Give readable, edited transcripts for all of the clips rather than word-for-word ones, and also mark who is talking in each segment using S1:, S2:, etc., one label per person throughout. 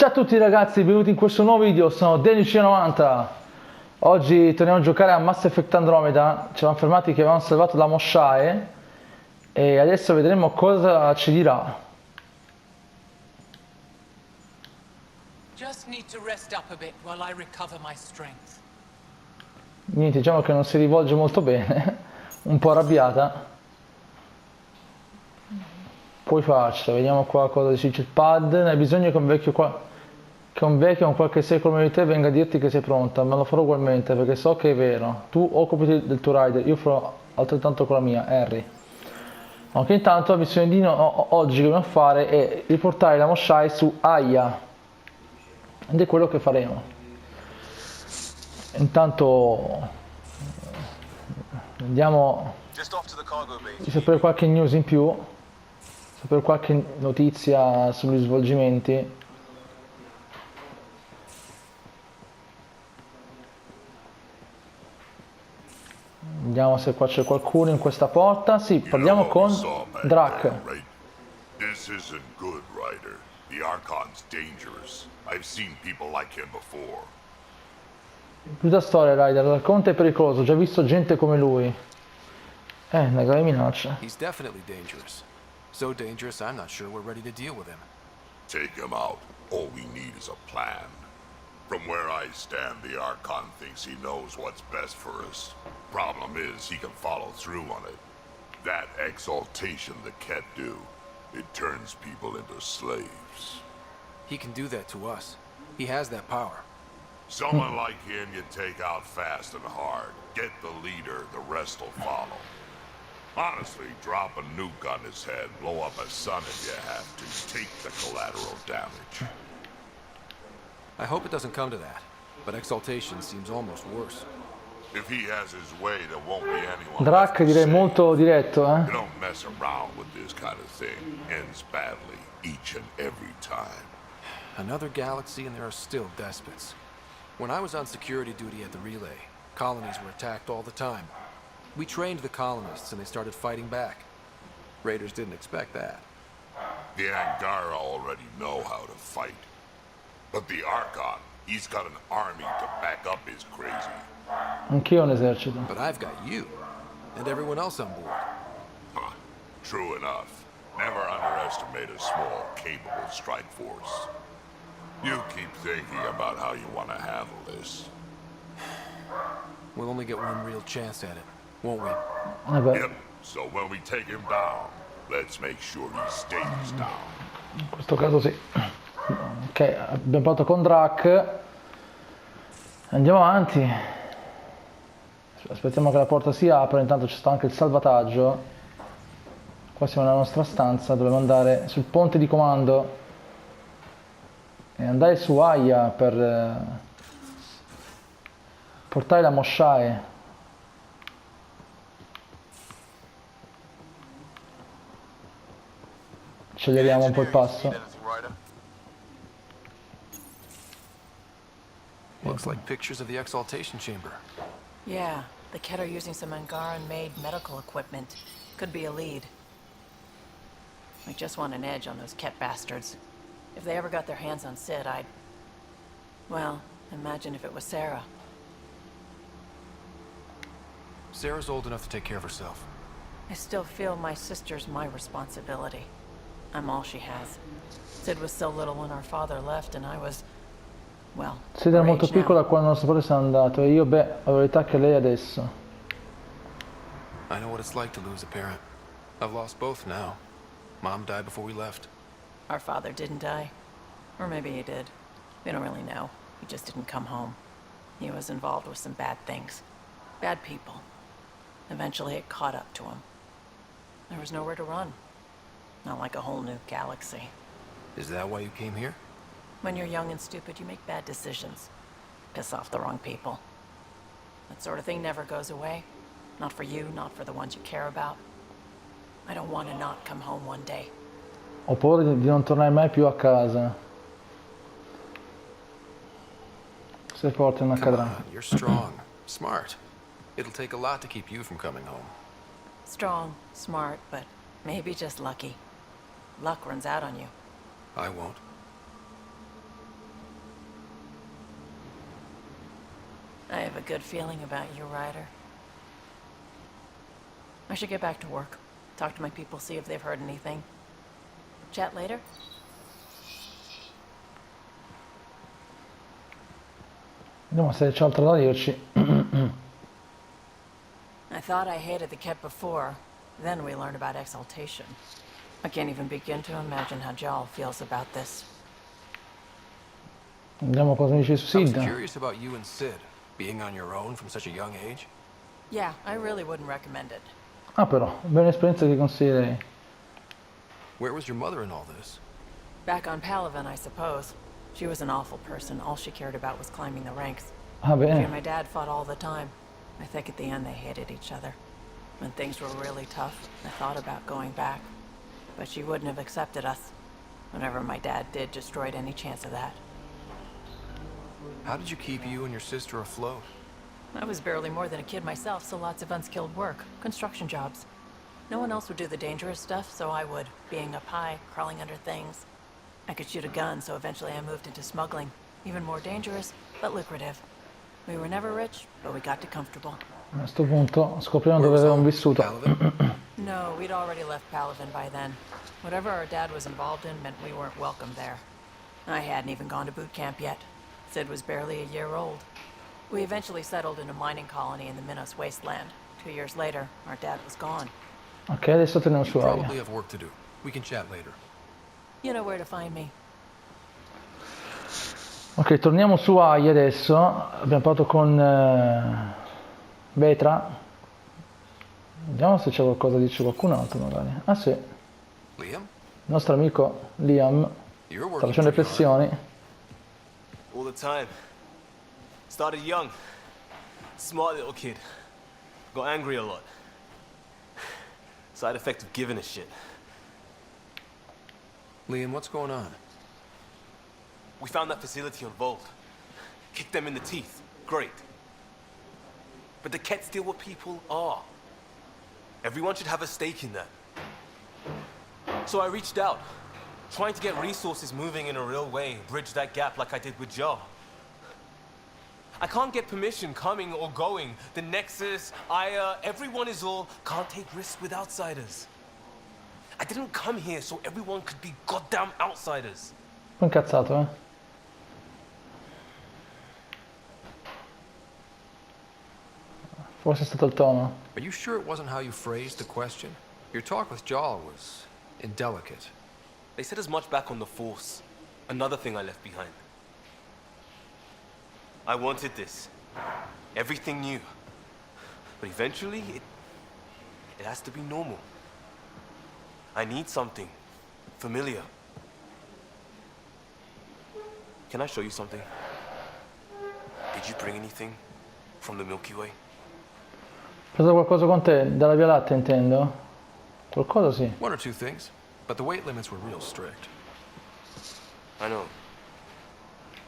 S1: Ciao a tutti ragazzi, benvenuti in questo nuovo video, sono Denici90. Oggi torniamo a giocare a Mass Effect Andromeda. Ci eravamo fermati che avevamo salvato la Moshae e adesso vedremo cosa ci dirà. Niente, diciamo che non si rivolge molto bene, un po' arrabbiata. Puoi farcela, vediamo qua cosa dice il pad. Ne hai bisogno che un vecchio con qualche secolo meno di te venga a dirti che sei pronta, ma lo farò ugualmente perché so che è vero. Tu occupati del tuo rider, io farò altrettanto con la mia, Harry. Ok, intanto la missione di oggi che dobbiamo fare è riportare la Moshae su Aya. Ed è quello che faremo. Intanto andiamo a sapere qualche news in più, sapere qualche notizia sugli svolgimenti. Vediamo se qua c'è qualcuno in questa porta. Sì, parliamo con Drac.
S2: This isn't good, Ryder. The Archon's dangerous. I've seen people like him before.
S1: Brutta storia, Ryder. L'arconte è pericoloso. Ho già visto gente come lui. Una grave minaccia.
S3: He's definitely dangerous. So dangerous, I'm not sure we're ready to deal with him.
S2: Take him out. All we need is a plan. From where I stand, the Archon thinks he knows what's best for us. Problem is, he can follow through on it. That exaltation the Ket do, it turns people into slaves.
S3: He can do that to us. He has that power.
S2: Someone like him you take out fast and hard. Get the leader, the rest will follow. Honestly, drop a nuke on his head, blow up a sun if you have to. Take the collateral damage.
S3: I hope it doesn't come to that, but exaltation seems almost worse.
S2: If he has his way, there won't be anyone.
S1: Drac direi molto diretto,
S2: You don't mess around with this kind of thing. Ends badly, each and every time.
S3: Another galaxy and there are still despots. When I was on security duty at the relay, colonies were attacked all the time. We trained the colonists and they started fighting back. Raiders didn't expect that.
S2: The Angara already know how to fight. But the Archon, he's got an army to back up his crazy.
S1: Anch'io ho un esercito.
S3: But I've got you, and everyone else on board.
S2: Huh. True enough. Never underestimate a small, capable strike force. You keep thinking about how you want to handle this.
S3: We'll only get one real chance at it, won't we?
S2: Yep. So when we take him down, let's make sure he stays down.
S1: In questo caso sì. Ok, abbiamo parlato con Drac. Andiamo avanti. Aspettiamo che la porta si apra. Intanto c'è stato anche il salvataggio. Qua siamo nella nostra stanza. Dobbiamo andare sul ponte di comando e andare su Aya per portare la Moshae. Acceleriamo un po' il passo.
S3: Looks like pictures of the exaltation chamber.
S4: Yeah, the Ket are using some Angaran-made medical equipment. Could be a lead. I just want an edge on those Ket bastards. If they ever got their hands on Sid, I'd... Well, imagine if it was Sarah.
S3: Sarah's old enough to take care of herself.
S4: I still feel my sister's my responsibility. I'm all she has. Sid was so little when our father left, and I was... Well,
S1: Sid era molto piccola quando nostro padre se n'è andato e io, avevo l'età che lei adesso.
S3: I know what it's like to lose a parent. I've lost both now. Mom died before we left.
S4: Our father didn't die. Or maybe he did. We don't really know. He just didn't come home. He was involved with some bad things. Bad people. Eventually it caught up to him. There was nowhere to run. Not like a whole new galaxy.
S3: Is that why you came here?
S4: When you're young and stupid, you make bad decisions. Piss off the wrong people. That sort of thing never goes away. Not for you, not for the ones you care about. I don't want to not come home one day.
S1: Ho paura di non tornare mai più a casa. Se forte non accadrà.
S3: You're strong, smart. It'll take a lot to keep you from coming home.
S4: Strong, smart, but maybe just lucky. Luck runs out on you.
S3: I won't.
S4: I have a good feeling about you, Ryder. I should get back to work. Talk to my people, see if they've heard anything. Chat later?
S1: Vediamo se c'è altro da dirci.
S4: I thought I hated the Ket before. Then we learned about exaltation. I can't even begin to imagine how Jal feels about this.
S1: Vediamo cosa mi dice su
S3: I was
S1: Sid.
S3: curious about you and Sid, being on your own from such a young age.
S4: Yeah, I really wouldn't recommend it.
S1: Ah però, bella esperienza che consiglierei.
S3: Where was your mother in all this?
S4: Back on Palaven, I suppose. She was an awful person. All she cared about was climbing the ranks.
S1: Ah
S4: She and
S1: bene.
S4: my dad fought all the time. I think at the end they hated each other. When things were really tough, I thought about going back. But she wouldn't have accepted us. Whenever my dad did, destroyed any chance of that.
S3: How did you keep you and your sister afloat?
S4: I was barely more than a kid myself, so lots of unskilled work. Construction jobs. No one else would do the dangerous stuff, so I would. Being up high, crawling under things. I could shoot a gun, so eventually I moved into smuggling. Even more dangerous, but lucrative. We were never rich, but we got too comfortable.
S1: A questo punto scopriamo
S3: Where
S1: dove
S3: was
S1: avevamo
S3: home?
S1: vissuto.
S3: Palaven?
S4: No, we'd already left Palaven by then. Whatever our dad was involved in meant we weren't welcome there. I hadn't even gone to boot camp yet. Sid was barely a year old. We eventually settled in a mining colony in the Minos wasteland. 2 years later, our dad was gone.
S1: Ok, adesso torniamo
S3: You
S1: su
S3: probably
S1: Aya.
S3: have work to do. We can chat later.
S4: You know where to find me.
S1: Ok, torniamo su Aya adesso. Abbiamo parlato con Vetra. Vediamo se c'è qualcosa da dirci qualcun altro magari. Ah sì, il
S3: Liam,
S1: nostro amico Liam
S3: you're
S1: sta
S3: working
S1: facendo
S3: pretty hard.
S1: riflessioni.
S5: All the time. Started young. Smart little kid. Got angry a lot. Side effect of giving a shit.
S3: Liam, what's going on?
S5: We found that facility on Vault. Kicked them in the teeth. Great. But the Ket still what people are. Everyone should have a stake in that. So I reached out, trying to get resources moving in a real way, bridge that gap like I did with Joe. I can't get permission coming or going. The Nexus, Aya, everyone is all can't take risks with outsiders. I didn't come here so everyone could be goddamn outsiders.
S1: Un po' incazzato, eh? Forse è stato il tono.
S3: Are you sure it wasn't how you phrased the question? Your talk with Jal was indelicate.
S5: They said as much back on the Force. Another thing I left behind. I wanted this. Everything new. But eventually, it has to be normal. I need something familiar. Can I show you something? Did you bring anything from the Milky Way?
S1: Hai preso qualcosa con te? Dalla Via Lattea intendo? Qualcosa sì.
S3: One or two things, but the weight limits were real strict.
S5: I know.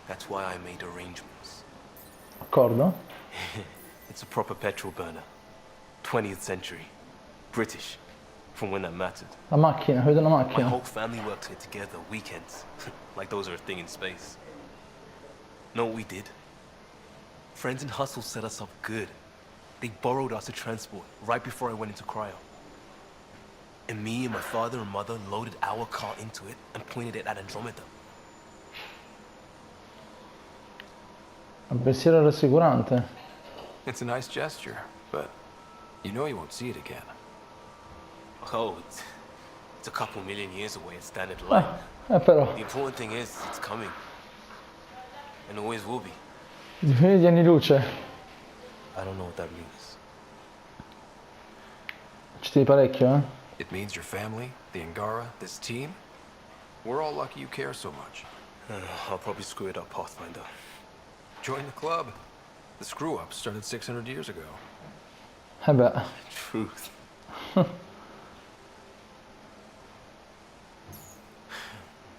S5: That's why I made arrangements.
S1: D'accordo?
S5: It's a proper petrol burner. 20th century. British. From when that mattered.
S1: La macchina, vedo la
S5: My
S1: macchina.
S5: whole family works here together, weekends. Like those are a thing in space. Know what we did? Friends in Hustle set us up good. They borrowed us to transport right before I went into cryo. And me and my father and mother loaded our car into it and pointed it at Andromeda.
S1: Un pensiero rassicurante.
S3: It's a nice gesture, but you know you won't see it again.
S5: Oh, it's a couple million years away in standard light.
S1: Però,
S5: The important thing is, it's coming. And always will be.
S1: 2000 anni luce.
S5: I don't know what that means.
S1: Ci tieni parecchio, eh?
S3: It means your family, the Angara, this team. We're all lucky you care so much.
S5: I'll probably screw it up, Pathfinder.
S3: Join the club. The screw-up started 600 years ago.
S1: Eh beh,
S5: Truth.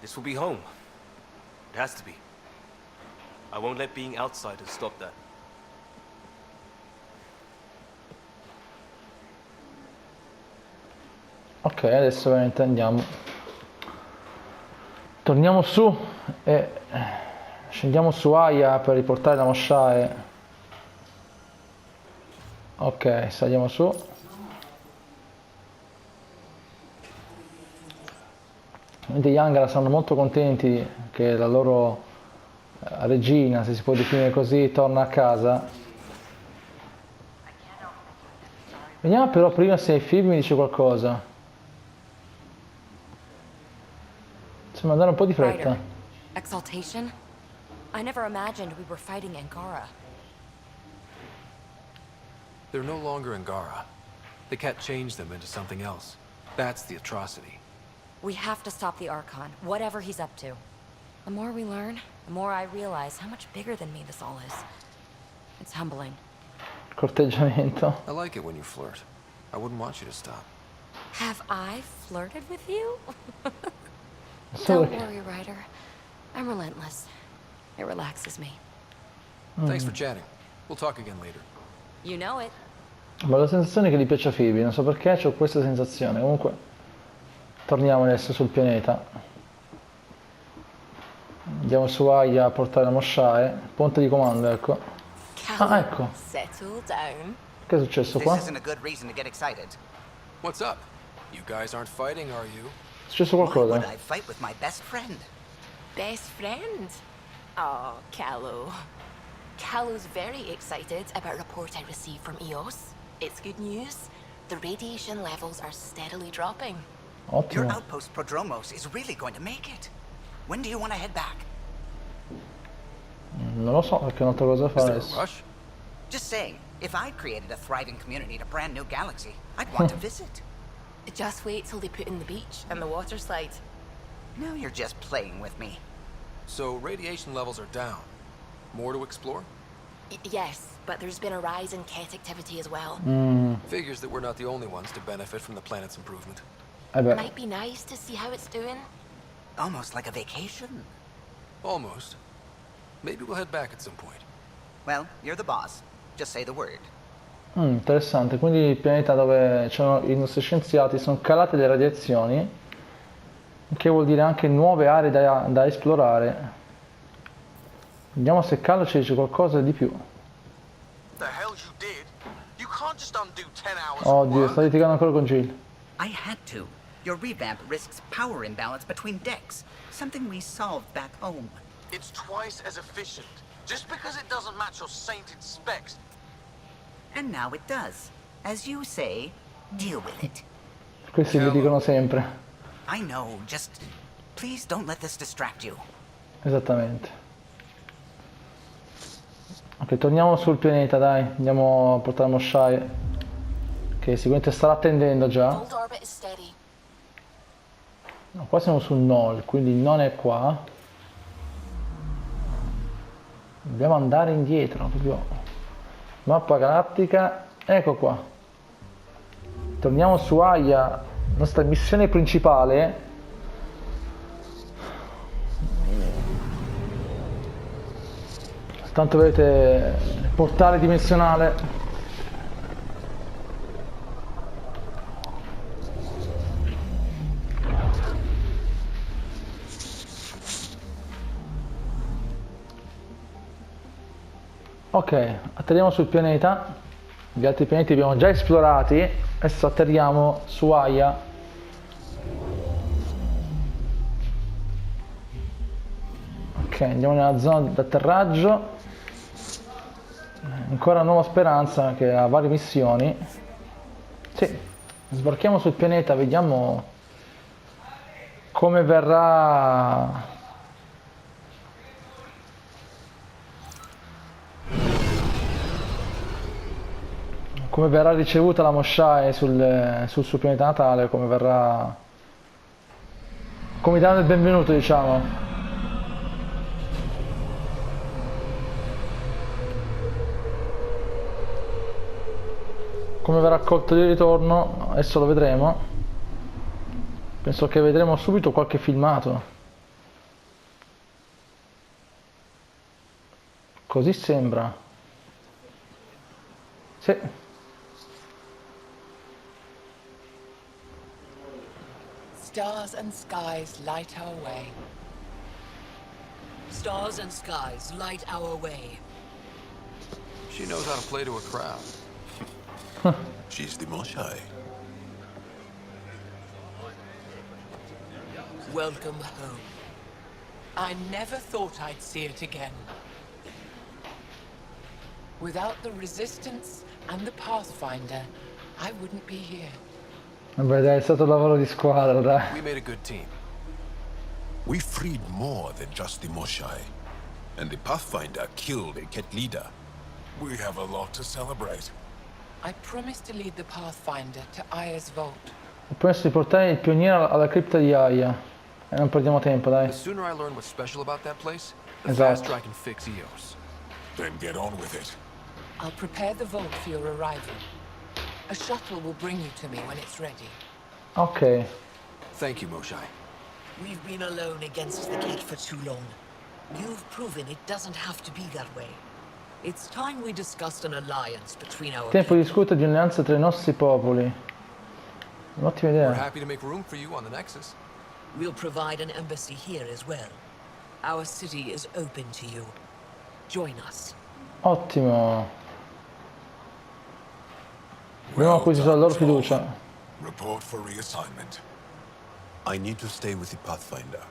S5: This will be home. It has to be. I won't let being outsiders stop that.
S1: ok, adesso veramente andiamo. Torniamo su e scendiamo su Aya per riportare la Moshae Ok, saliamo su. Ovviamente gli Angara saranno molto contenti che la loro regina, se si può definire così, torna a casa. Vediamo però prima se il film mi dice qualcosa. Sembra andare un po' di fretta.
S6: Ryder, exaltation? I never imagined we were fighting Angara.
S3: They're no longer Angara. The cat changed them into something else. That's the atrocity.
S6: We have to stop the Archon, whatever he's up to. The more we learn, the more I realize how much bigger than me this all is. It's humbling.
S1: Corteggiamento.
S3: I like it when you flirt. I wouldn't want you to stop.
S6: Have I flirted with you?
S1: Solo
S6: Don't
S1: che-
S6: worry, Ryder. I'm relentless. It relaxes me.
S3: Thanks for chatting. We'll talk again later.
S6: You know it.
S1: Ma la sensazione è che gli piace a Phoebe, non so perché, ho questa sensazione. Comunque, torniamo adesso sul pianeta. Andiamo su Aya a portare la Moshae. Ponte di comando, ecco. Ah, ecco.
S6: Settle down.
S1: Che è successo qua?
S7: This isn't a good reason to get excited.
S3: What's up? You guys aren't fighting, are you?
S1: È successo
S7: Why would
S1: qualcosa?
S7: I fight with my best friend?
S8: Best friend? Oh, Callow. Callow's very excited about a report I received from EOS. It's good news. The radiation levels are steadily dropping.
S7: Your
S1: Ottimo.
S7: outpost Prodromos is really going to make it. When do you want to head back?
S1: Non lo so perché è un'altra cosa da
S3: Is
S1: fare
S3: there a
S1: adesso.
S3: rush?
S7: Just saying, if I created a thriving community in a brand new galaxy, I'd want to visit.
S8: Just wait till they put in the beach and the water slide.
S7: Now you're just playing with me.
S3: So radiation levels are down. More to explore?
S8: Yes, but there's been a rise in cat activity as well.
S3: Figures that we're not the only ones to benefit from the planet's improvement.
S1: Eh beh,
S8: Might be nice to see how it's doing.
S7: Almost like a vacation.
S3: Almost. Maybe we'll head back at some point.
S7: Well, you're the boss. Just say the word.
S1: interessante. Quindi il pianeta dove c'erano i nostri scienziati sono calate le radiazioni, che vuol dire anche nuove aree da esplorare. Vediamo se Carlo ci dice qualcosa di più.
S9: The hell you did? You can't just undo 10 hours of
S1: Oddio,
S9: work.
S1: sta litigando ancora con Jill.
S7: I had to. Your revamp risks power imbalance between decks, something we solved back home.
S9: It's twice as efficient. Just because it doesn't match your sainted specs.
S7: And now it does. As you say, deal with it.
S1: Questi li dicono sempre.
S7: I know, just please don't let this distract you.
S1: Esattamente. Ok, torniamo sul pianeta, dai. Andiamo a portare Moshae, che sicuramente starà attendendo già.
S8: Old orbit is steady.
S1: No, qua siamo sul Null, quindi non è qua. Dobbiamo andare indietro, proprio. Mappa galattica, ecco qua. Torniamo su Aya, nostra missione principale. Tanto vedete il portale dimensionale. Ok, atterriamo sul pianeta. Gli altri pianeti li abbiamo già esplorati. Adesso atterriamo su Aya. Ok, andiamo nella zona d'atterraggio. Ancora nuova speranza che ha varie missioni. Sì, sbarchiamo sul pianeta, vediamo come verrà. Come verrà ricevuta la Moshae sul suo pianeta natale, come verrà. Come danno il benvenuto, diciamo. Come verrà accolto di ritorno, adesso lo vedremo. Penso che vedremo subito qualche filmato. Così sembra. Sì.
S10: Stars and skies light our way. Stars and skies light our way.
S3: She knows how to play to a crowd.
S2: She's the Moshae.
S10: Welcome home. I never thought I'd see it again. Without the Resistance and the Pathfinder, I wouldn't be here.
S1: Vabbè dai, è stato un lavoro di squadra, dai.
S3: We made a good team.
S2: We freed more than just the Moshae. And the Pathfinder killed a Ket leader. We have a lot to celebrate.
S10: I promised to lead the Pathfinder to Aya's vault.
S1: Ho promesso di portare il pioniere alla cripta di Aya. E non perdiamo tempo, dai.
S3: The sooner I learn what's special about that place, the
S1: Esatto.
S3: faster I can fix Eos.
S2: Then get on with it.
S10: I'll prepare the vault for your arrival. A shuttle will bring you to me when it's ready.
S1: Ok.
S3: Thank you, Moshae.
S11: We've been alone against the Ket for too long. You've proven it doesn't have to be that way. It's time we discussed an alliance between our
S1: Tempo di
S11: people.
S1: discutere di un'alleanza tra i nostri popoli. Un'ottima
S3: We're
S1: idea.
S3: happy to make room for you on the Nexus.
S11: We'll provide an embassy here as well. Our city is open to you. Join us.
S1: Ottimo. Abbiamo acquisito la loro fiducia.
S2: Report for reassignment. I need to stay with the Pathfinder.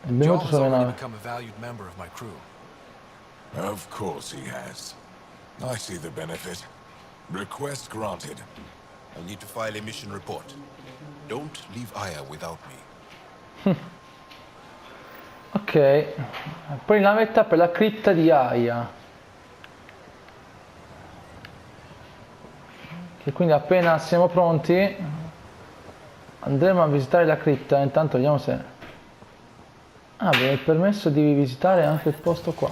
S1: Il benvenuto
S3: Joel has
S1: sulla
S3: already
S1: nave.
S3: become a valued member of my crew.
S2: Of course he has. I see the benefit. Request granted. I need to file a mission report. Don't leave Aya without me.
S1: Ok. Poi la navetta per la cripta di Aya. Che quindi appena siamo pronti andremo a visitare la cripta. Intanto vediamo se... Ah, abbiamo il permesso di visitare anche il posto qua.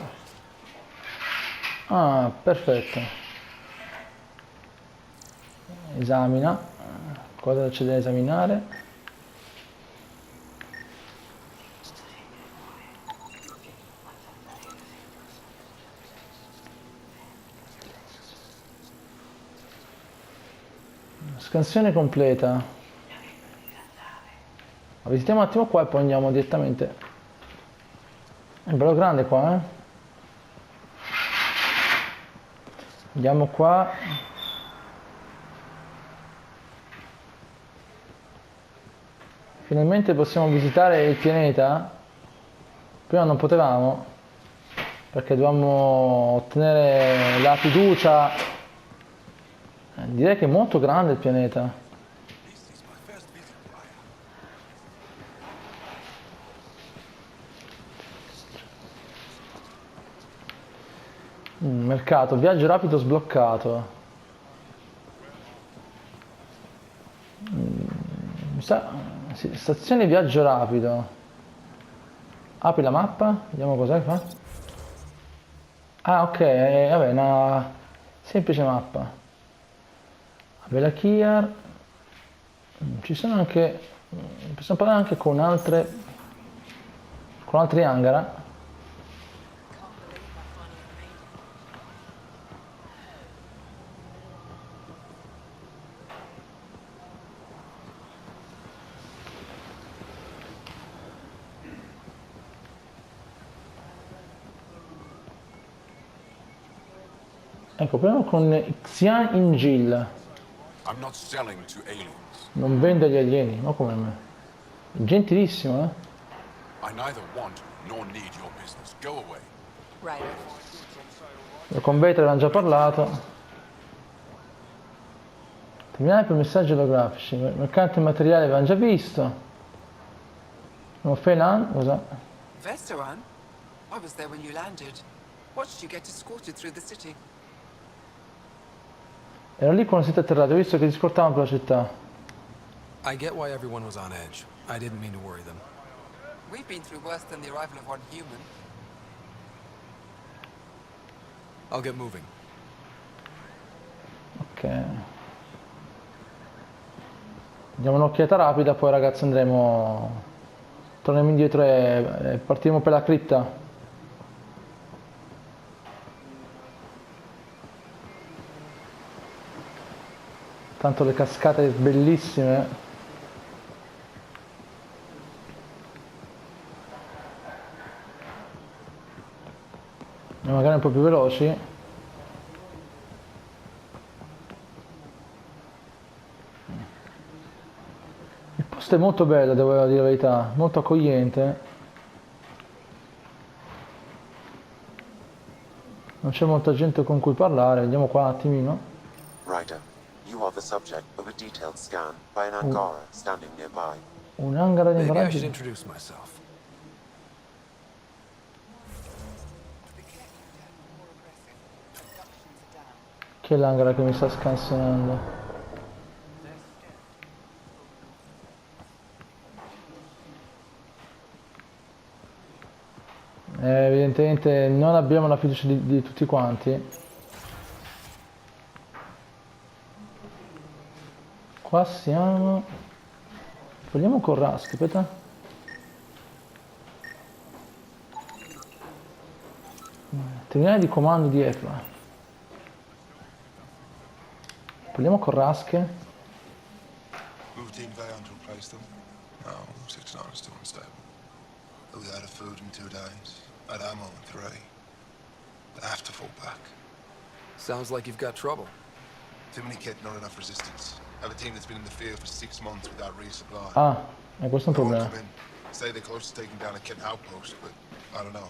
S1: Ah, perfetto. Esamina. Cosa c'è da esaminare? Scansione completa. Visitiamo un attimo qua e poi andiamo direttamente. È bello grande qua, eh? Andiamo qua. Finalmente possiamo visitare il pianeta. Prima non potevamo, perché dovevamo ottenere la fiducia. Direi che è molto grande il pianeta. Mercato, viaggio rapido sbloccato. Sì, stazione viaggio rapido. Apri la mappa, vediamo cos'è qua. Ah, ok, vabbè, una semplice mappa. Apri la Kiar. Ci sono anche... possiamo parlare anche con altre... con altri hangar. Ecco, proviamo con Xian Ingil.
S2: I'm not selling to aliens.
S1: Non vende agli alieni, ma come me? Gentilissimo, eh?
S2: I neither want nor need your business. Go away.
S10: Right.
S1: Con Vader avevamo già parlato. Terminale per messaggi olografici. Mercante materiale avevamo già visto. Felan, cosa?
S10: Veteran? I was there when you landed. Watched you get escorted through the city.
S1: Ero lì quando siete atterrati, ho visto che ti scortavano per la città.
S3: I get why everyone was on edge. I didn't mean to worry them.
S10: We've been through worse than the arrival of one human.
S3: I'll get moving.
S1: Ok. Diamo un'occhiata rapida, poi ragazzi andremo... torniamo indietro e partiremo per la cripta. Tanto le cascate bellissime. Magari un po' più veloci. Questa è molto bella, devo dire la verità, molto accogliente. Non c'è molta gente con cui parlare, vediamo qua un attimino.
S12: Ryder, you are the subject of a detailed scan by an Angara standing nearby.
S1: Un hangar di
S3: Maybe I should
S1: ingranaggi.
S3: introduce myself.
S1: Che è l'hangar che mi sta scansionando? Evidentemente non abbiamo la fiducia di tutti quanti. Qua siamo. Vogliamo con Rask, aspetta. Terminale di comando di Efra. Vogliamo con Rask.
S13: Routine van to replace them? No, 6-9 is too unstable. They'll be out of food in 2 days. Out ammo in 3. They have to fall back.
S3: Sounds like you've got trouble.
S13: Too many kit, not enough resistance. I have a team that's been in the field for 6 months without resupply.
S1: Ah, e questo è un
S13: They won't
S1: problema.
S13: come in. Say they're close to taking down a kit outpost, but I don't know.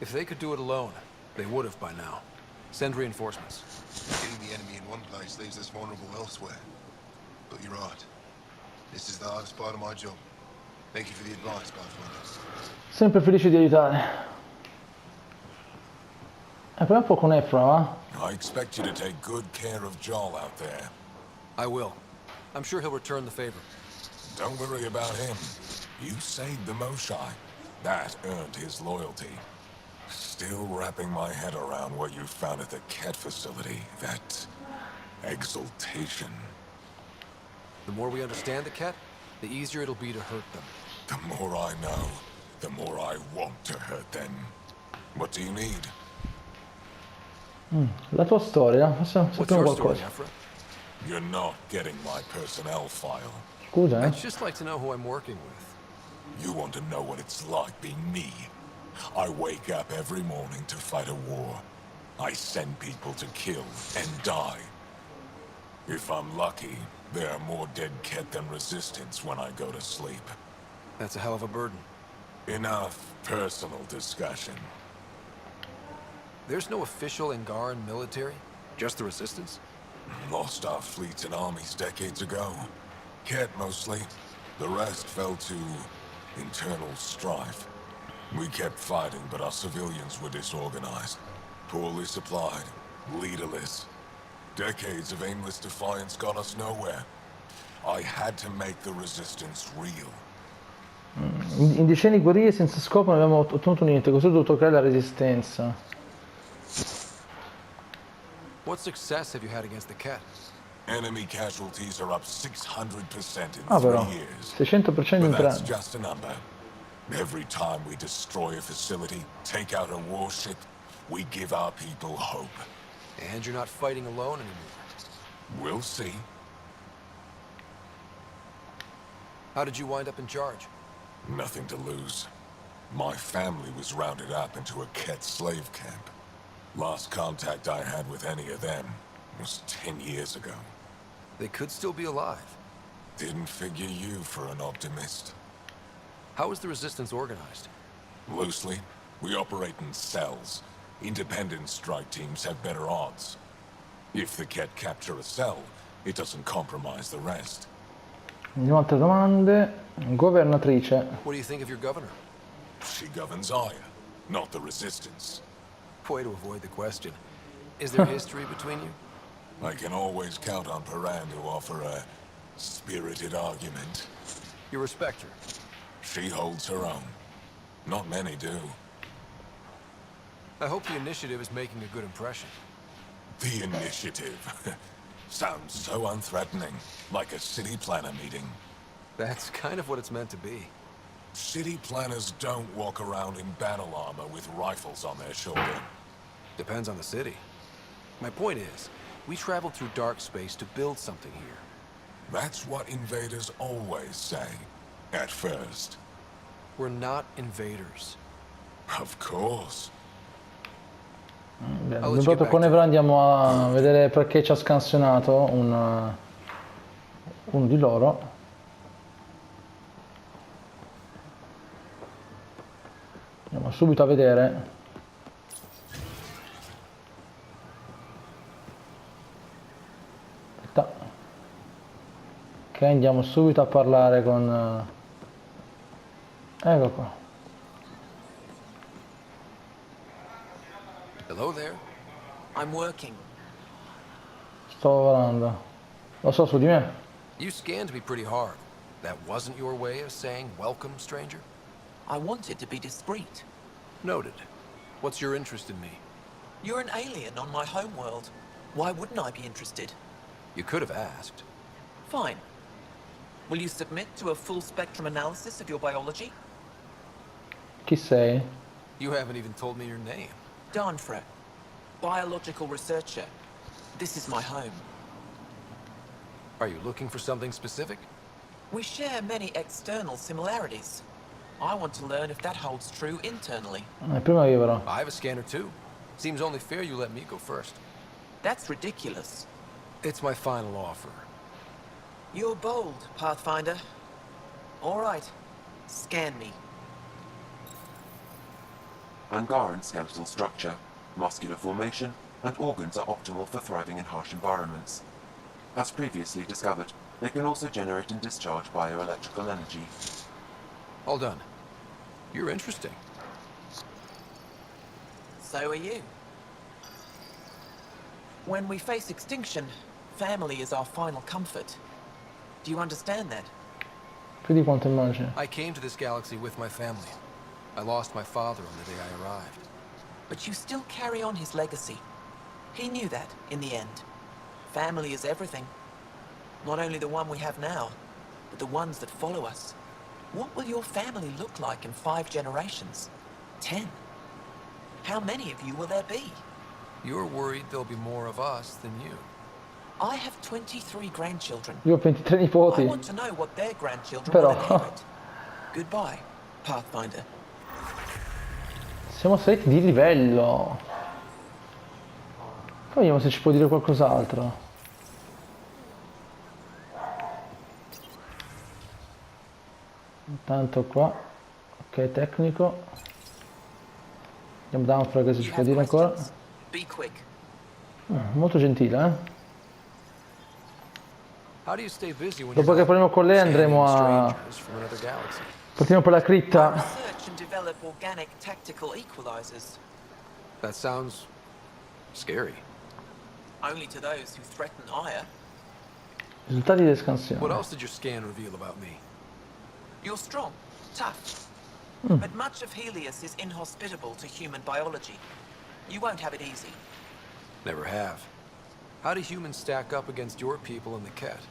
S3: If they could do it alone, they would have by now. Send reinforcements.
S13: Getting the enemy in one place leaves us vulnerable elsewhere. But you're right. This is the hardest part of my job. Thank you for the advice, Pathfinder.
S1: Sempre felice di aiutare. Proviamo un po' con Efra, va?
S2: I expect you to take good care of Jarl out there.
S3: I will. I'm sure he'll return the favor.
S2: Don't worry about him. You saved the Moshae. That earned his loyalty. Still wrapping my head around what you found at the Ket facility. That exultation.
S3: The more we understand the Ket, the easier it'll be to hurt them.
S2: The more I know, the more I want to hurt them. What do you need?
S1: La tua storia,
S3: What's
S1: sappiamo
S3: your story,
S1: qualcosa.
S3: Afra?
S2: You're not getting my personnel file.
S1: Scusa,
S3: I'd just like to know who I'm working with.
S2: You want to know what it's like being me? I wake up every morning to fight a war. I send people to kill and die. If I'm lucky, there are more dead Ket than resistance when I go to sleep.
S3: That's a hell of a burden.
S2: Enough personal discussion.
S3: There's no official Angaran military? Just the resistance?
S2: Lost our fleets and armies decades ago. Ket mostly. The rest fell to internal strife. We kept fighting, but our civilians were disorganized. Poorly supplied. Leaderless. Decades of aimless defiance got us nowhere. I had to make the resistance real.
S1: in decenni di guerriglie senza scopo non abbiamo ottenuto niente, così ho dovuto creare la resistenza.
S3: What success have you had against the Ket?
S2: Enemy casualties are up 600% in
S1: Però,
S2: 3 years.
S1: 600% in
S2: But
S1: 3
S2: that's
S1: anni.
S2: just a number. Every time we destroy a facility, take out a warship, we give our people hope.
S3: And you're not fighting alone anymore.
S2: We'll see.
S3: How did you wind up in charge?
S2: Nothing to lose. My family was rounded up into a Ket slave camp. Last contact I had with any of them was 10 years ago.
S3: They could still be alive.
S2: Didn't figure you for an optimist.
S3: How is the resistance organized?
S2: Loosely, we operate in cells. Independent strike teams have better odds. If the Ket capture a cell, it doesn't compromise the rest.
S1: Andiamo altre domande. Governatrice.
S3: What do you think of your governor?
S2: She governs Aya, not the resistance.
S3: Way to avoid the question. Is there history between you?
S2: I can always count on Paran to offer a spirited argument.
S3: You respect her?
S2: She holds her own. Not many do.
S3: I hope the initiative is making a good impression.
S2: The initiative. Sounds so unthreatening, like a city planner meeting.
S3: That's kind of what it's meant to be.
S2: City planners don't walk around in battle armor with rifles on their shoulder.
S3: Depends on the city. My point is, we traveled through dark space to build something here.
S2: That's what invaders always say. At first.
S3: We're not invaders.
S2: Of course.
S1: Bene, proprio con Evra andiamo a vedere perché ci ha scansionato uno di loro. Andiamo subito a vedere. Aspetta. Ok, andiamo subito a parlare con... Ecco qua.
S3: Hello there.
S10: I'm working.
S1: Sto lavorando. Lo so su di me.
S3: You scanned me pretty hard. That wasn't your way of saying welcome, stranger?
S10: I wanted to be discreet.
S3: Noted. What's your interest in me?
S10: You're an alien on my homeworld. Why wouldn't I be interested?
S3: You could have asked.
S10: Fine. Will you submit to a full spectrum analysis of your biology?
S1: Chi sei?
S3: You haven't even told me your name.
S10: Darnfra, biological researcher. This is my home.
S3: Are you looking for something specific?
S10: We share many external similarities. I want to learn if that holds true internally.
S1: Prima io però.
S3: I have a scanner too. Seems only fair you let me go first.
S10: That's ridiculous.
S3: It's my final offer.
S10: You're bold, Pathfinder. All right. Scan me.
S12: Angaran skeletal structure, muscular formation, and organs are optimal for thriving in harsh environments. As previously discovered, they can also generate and discharge bioelectrical energy.
S3: All done. You're interesting.
S10: So are you. When we face extinction, family is our final comfort. Do you understand that?
S1: Più di quanto immagini.
S3: I came to this galaxy with my family. I lost my father on the day I arrived.
S10: But you still carry on his legacy. He knew that, in the end. Family is everything. Not only the one we have now, but the ones that follow us. What will your family look like in 5 generations? 10? How many of you will there be?
S3: You're worried there'll be more of us than you.
S10: I have 23 grandchildren.
S1: Io ho 23 nipoti.
S10: I want to know what their grandchildren
S1: Però...
S10: will inherit. Goodbye, Pathfinder.
S1: Siamo saliti di livello. Poi vediamo se ci può dire qualcos'altro. Intanto qua. Ok, tecnico. Andiamo da Danfra che ci può dire ancora. Molto gentile, eh? Dopo che parliamo con lei andremo a... partiamo per la cripta.
S3: That sounds scary.
S10: Only to those who threaten ire.
S1: Risultati di scansione.
S3: What else did your scan reveal about me?
S10: You're strong, tough. But much of Helios is inhospitable to human biology. You won't have it easy.
S3: Never have. How do humans stack up against your people and the Ket?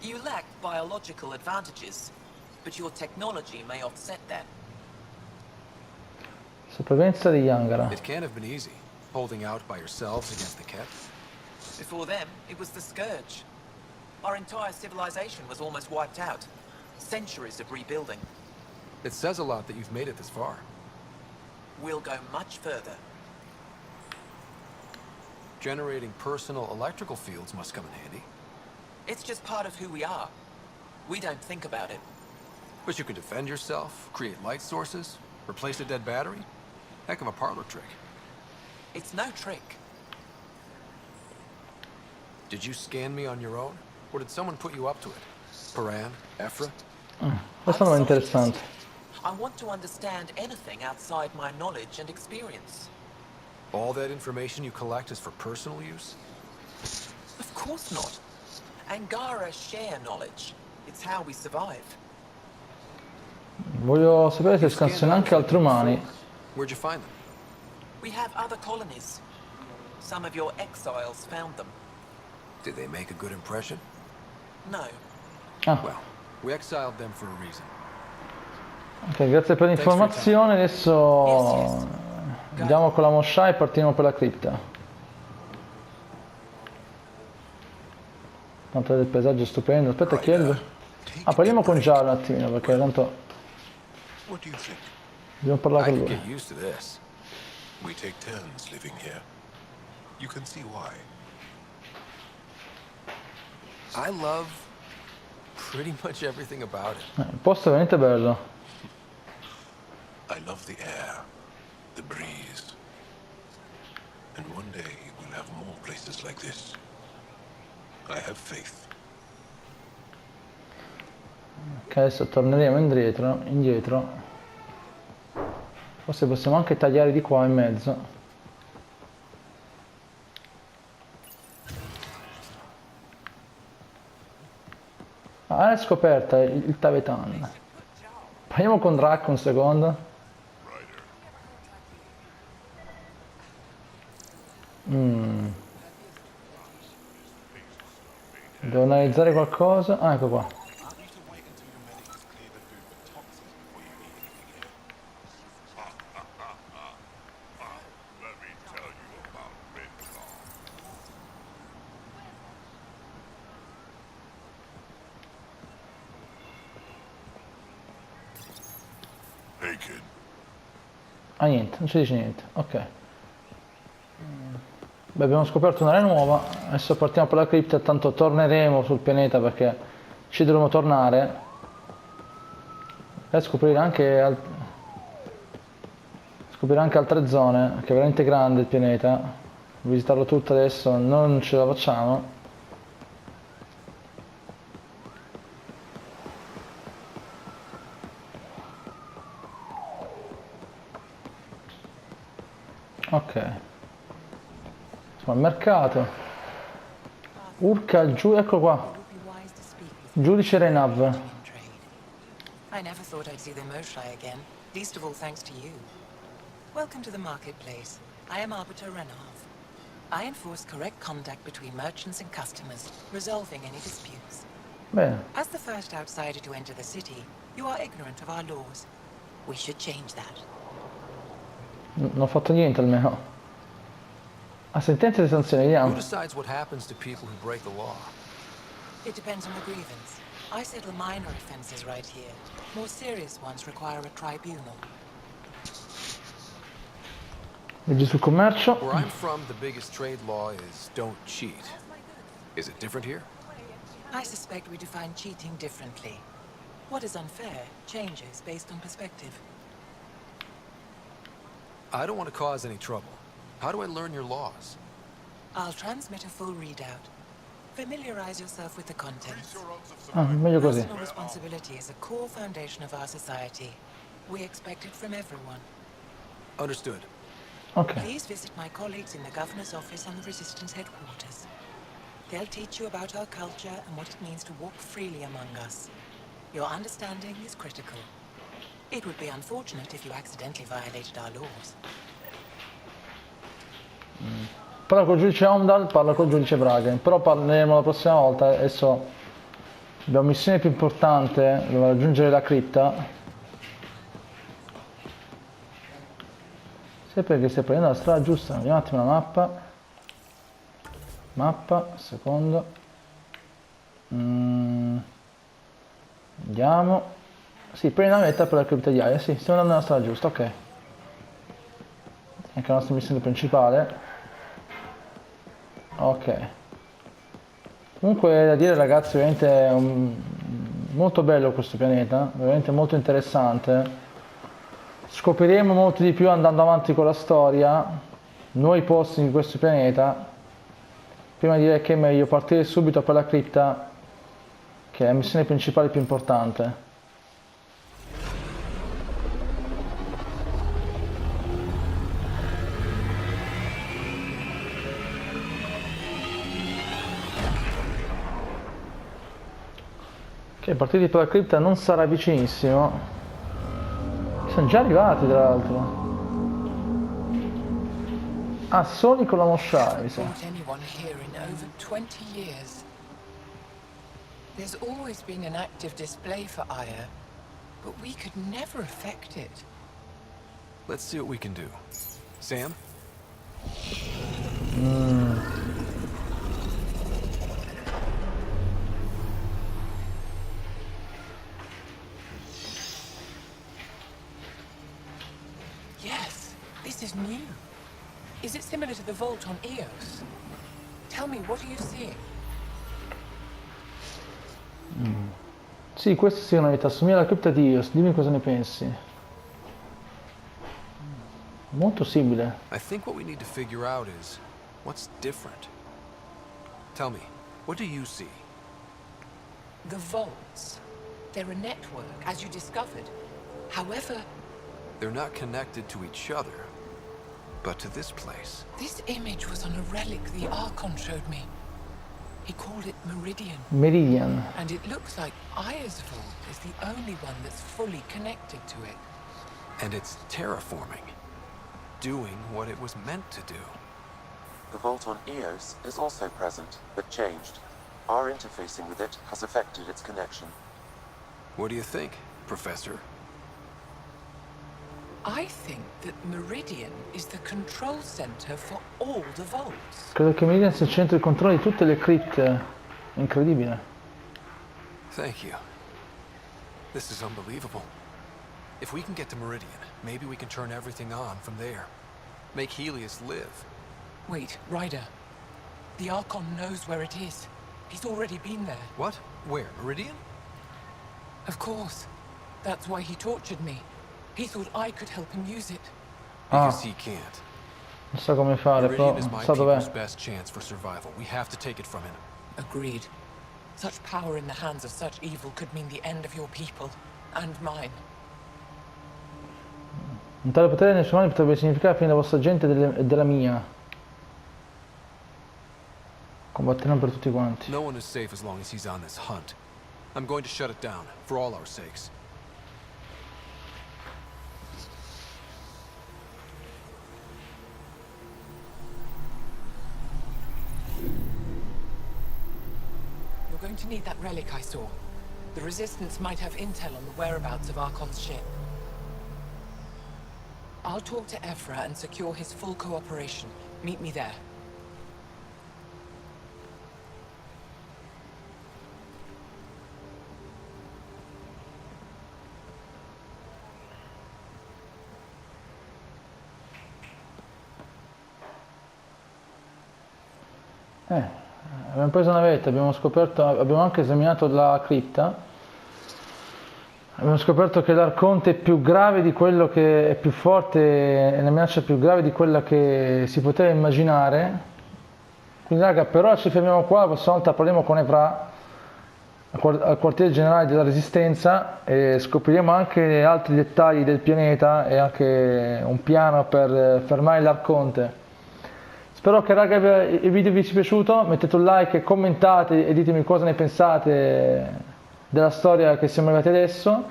S10: You lack biological advantages, but your technology may offset that.
S1: Sopravvivenza degli Angara.
S3: It can't have been easy, holding out by yourselves against the Ket.
S10: Before them, it was the Scourge. Our entire civilization was almost wiped out. Centuries of rebuilding.
S3: It says a lot that you've made it this far.
S10: We'll go much further.
S3: Generating personal electrical fields must come in handy.
S10: It's just part of who we are. We don't think about it.
S3: But you can defend yourself, create light sources, replace a dead battery. Heck of a parlor trick.
S10: It's no trick.
S3: Did you scan me on your own? Or did someone put you up to it? Paran? Ephra?
S1: Questo non è interessante.
S10: I want to understand anything outside my knowledge and experience.
S3: All that information you collect is for personal use?
S10: Of course not. Angara share knowledge. It's how we survive.
S1: Voglio sapere se scansiona anche altri umani.
S3: Where'd you find them?
S10: We have other colonies. Some of your exiles found them.
S3: Did they make a good impression?
S10: No.
S3: Well, we exiled them for a reason.
S1: Ok, grazie per l'informazione. Adesso andiamo con la Moshae e partiamo per la cripta. Tanto del paesaggio è stupendo. Aspetta, chiedo. Parliamo con Jar un attimino perché tanto dobbiamo parlare con lui.
S13: We take turns living here. You can see why.
S3: I love Pretty much everything about it.
S1: Il posto è veramente bello.
S13: I love the air, the breeze. And one day we'll have more places like this. I have faith.
S1: Ok, adesso torneremo indietro. Forse possiamo anche tagliare di qua in mezzo. Ah, è scoperta il Tavetan. Proviamo con Drac un secondo. Devo analizzare qualcosa. Ah, ecco qua.
S2: Hey, kid.
S1: Ah, niente, non ci dice niente. Ok. Beh, abbiamo scoperto un'area nuova. Adesso partiamo per la cripta. Tanto torneremo sul pianeta perché ci dovremo tornare. E scoprire anche altre zone. Che è veramente grande il pianeta. Visitarlo tutto adesso non ce la facciamo. Ok. Al mercato. Urca giù, ecco qua. Giudice Renav.
S10: I never thought I'd see the Moshae again, least of all thanks to you. Welcome to the marketplace. I am Arbiter Renav. I enforce correct conduct between merchants and customers, resolving any disputes.
S1: Bene.
S10: As the first outsider to enter the city, you are ignorant of our laws. We should change that.
S1: Non ho fatto niente almeno. A sentenza di sanzione, vediamo.
S3: Who decides what happens to people who break the law?
S10: It depends on the grievance. I settle minor offenses right here. More serious ones require a tribunal.
S1: Leggi sul commercio.
S3: Where I'm from, the biggest trade law is don't cheat. Is it different here?
S10: I suspect we define cheating differently. What is unfair changes based on perspective.
S3: I don't want to cause any trouble. How do I learn your laws?
S10: I'll transmit a full readout. Familiarize yourself with the contents.
S1: Ah, meglio così.
S10: Personal responsibility is a core foundation of our society. We expect it from everyone.
S3: Understood.
S1: Ok.
S10: Please visit my colleagues in the Governor's office and the Resistance headquarters. They'll teach you about our culture and what it means to walk freely among us. Your understanding is critical. It would be unfortunate if you accidentally violated our laws.
S1: Parla col giudice Omdal, parla col giudice Bragen. Però parleremo la prossima volta. Adesso abbiamo una missione più importante. Dobbiamo raggiungere la cripta. Sempre che stai prendendo la strada giusta. Vediamo un attimo la mappa. Mappa, secondo. Andiamo. Sì, prendi la meta per la cripta di Aia. Sì, stiamo andando nella strada giusta, ok. Anche la nostra missione principale. Ok. Comunque è da dire ragazzi, veramente è molto bello questo pianeta, veramente molto interessante. Scopriremo molto di più andando avanti con la storia, nuovi posti di questo pianeta. Prima direi che è meglio partire subito per la cripta, che è la missione principale più importante. Ok, partiti per la cripta non sarà vicinissimo. Sono già arrivati tra l'altro. Ah, soli con la Moshae, mi sa.
S10: There's always been an active display for Aya, but we could never affect it.
S3: Let's see what we can do. Sam?
S10: Yes, this is new. Is it similar to the vault on Eos? Tell me, what are you seeing?
S1: Sì, questa sì è una novità, assomiglia alla cripta di Ios, dimmi cosa ne pensi. Molto simile.
S3: I think what we need to figure out is what's different. Tell me, what do you see?
S11: The vaults. They're a network, as you discovered. However,
S3: they're not connected to each other, but to this place.
S11: This image was on a relic the Archon showed me. He called it Meridian.
S1: Meridian.
S11: And it looks like Aya's vault is the only one that's fully connected to it.
S3: And it's terraforming, doing what it was meant to do.
S12: The vault on Eos is also present, but changed. Our interfacing with it has affected its connection.
S3: What do you think, Professor?
S11: I think that Meridian is the control center for all the vaults.
S1: Credo che Meridian sia il centro di controllo di tutte le cripte. Incredibile.
S3: Thank you. This is unbelievable. If we can get to Meridian, maybe we can turn everything on from there. Make Helios live.
S11: Wait, Ryder. The Archon knows where it is. He's already been there.
S3: What? Where? Meridian?
S11: Of course. That's why he tortured me. He thought I could help him use it.
S3: Because he can't.
S1: Non so come fare, però
S3: Meridian is my
S1: sa dov'è.
S3: people's best chance for survival. We have to take it from him.
S11: Agreed. Such power in the hands of such evil could mean the end of your people, and mine.
S1: Un tale potere nelle sue mani potrebbe significare la fine della vostra gente e della mia. Combatteremo per tutti quanti.
S3: No one is safe as long as he's on this hunt. I'm going to shut it down, for all our sakes.
S11: You're going to need that relic I saw. The Resistance might have intel on the whereabouts of Archon's ship. I'll talk to Evra and secure his full cooperation. Meet me there.
S1: Abbiamo preso una navetta, abbiamo scoperto, abbiamo anche esaminato la cripta. Abbiamo scoperto che l'Arconte è più grave di quello che è più forte, è una minaccia più grave di quella che si poteva immaginare. Quindi raga, per ora ci fermiamo qua, la prossima volta parliamo con Evra al quartier generale della Resistenza e scopriremo anche altri dettagli del pianeta e anche un piano per fermare l'Arconte. Spero che raga il video vi sia piaciuto, mettete un like, commentate e ditemi cosa ne pensate della storia che siamo arrivati adesso.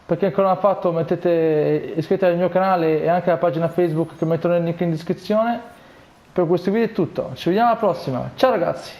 S1: Per chi ancora non l'ha fatto, iscrivetevi al mio canale e anche alla pagina Facebook che metto nel link in descrizione. Per questo video è tutto, ci vediamo alla prossima, ciao ragazzi!